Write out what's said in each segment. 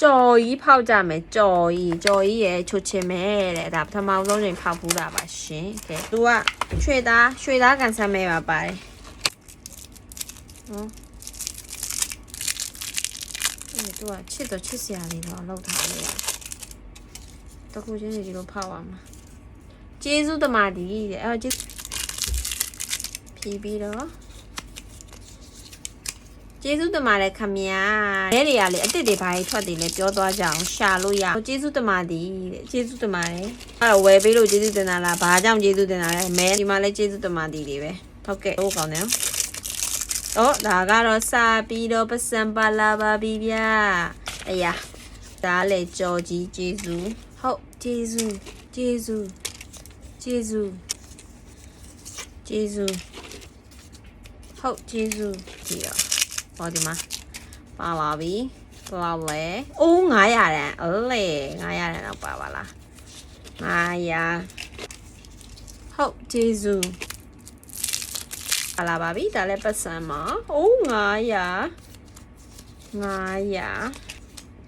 ကြော်ကြီးဖောက်ကြမယ်ကြော်ကြီးရဲ့ချွတ်ချင်မယ်တဲ့ဒါပထမဆုံးချိန်ဖောက်ဖူးတာပါရှင်ကဲသူကရွှေသားကန်ဆမ်းမဲပါပါတယ်ဟုတ်သူကချစ်စရာလေးတော့လောက်ထားလို့ရတခုချင်းဒီလိုဖောက်ရမှာကျေးဇူးတမတီတဲ့အဲ့တော့ဖြီးပြီးတော့ကျေးဇူးတင်ပါတယ်ခမညာ။တဲ့တွေကလေအစ်စ်တွေဘာကြီးထွက်တယ်လဲပြောသွားကြအောင်ရှာလို့ရ။ကျေးဇူးတင်ပါတယ်တဲ့ကျေးဇူးတင်ပါတယ်။အဲ့တော့ဝယ်ပေးလို့ကျေးဇူးတင်တာလားဘာကြောင့်ကျေးဇူးတင်တာလဲမဲဒီမှာလည်းကျေးဇူးတင်ပါတယ်တွေပဲ။ဟုတ်ကဲ့ဟုတ်ကောင်းတယ်။တော့ဒါကတော့စာပြီးတော့ပစံပါလာပါပြီဗျာ။အေးရဒါလည်းကြော်ကြီးကျေးဇူးဟုတ်ကျေးဇူးဟုတ်ကျေးဇူးဒီရောဟောဒီမှာပါပါပြီလောက်လဲအိုး900တန်လေ900တန်တော့ပါပါလား900ဟုတ်ကျေးဇူးလာပါပြီဒါလည်းပတ်စံမှာအိုး900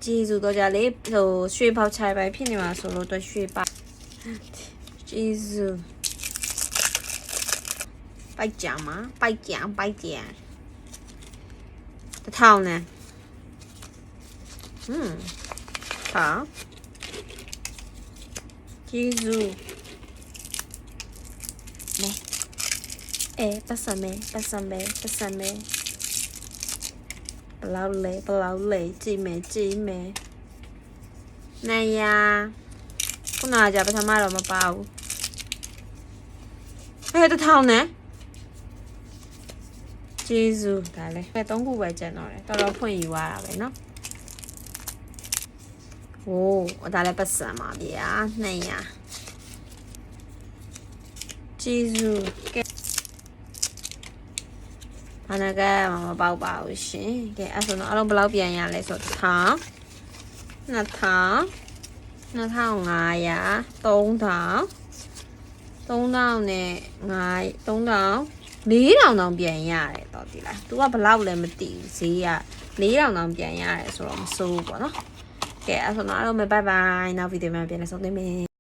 ကျေးဇူးတော့ကြလေဟိုရွှေပေါက်ချိုင်ပိုင်းဖြစ်နေမှာဆိုလို့တော့ရွှေပေါက်ကျေးဇူးပိုက်ကြမှာပိုက်ကြတထောင်နဲ့ဟာကျေးဇူးနဲပတ်စံမဲဘလောက်လဲကြည့်မယ်နိုင်ရခုနကကြပထမတော့မပါဘူးတထောင်နဲ့ကျေးဇူးဒါလည်း3ခုပဲကျန်တော့တယ်တော်တော်ဖွင့်ယူရတာပဲเนาะဟိုဒါလည်းပတ်စံပါဗျာ200ကျေးဇူးကဲဘာနာကမပေါက်ပါဘူးရှင်ကဲအဲ့ဆိုတော့အလုံးဘယ်လောက်ပြန်ရလဲဆိုတော့2500 3000နဲ့3000 4000တောင်ပြန်ရတယ်တော့ဒီလား तू ကဘလောက်လဲမသိဘူးဈေးက4000တောင်ပြန်ရတယ်ဆိုတော့မစိုးဘူးပေါ့နော်ကဲအဲ့ဆိုတော့အားလုံးပဲ bye bye နောက်ဗီဒီယိုမှာပြန်လည်ဆုံတွေ့မယ်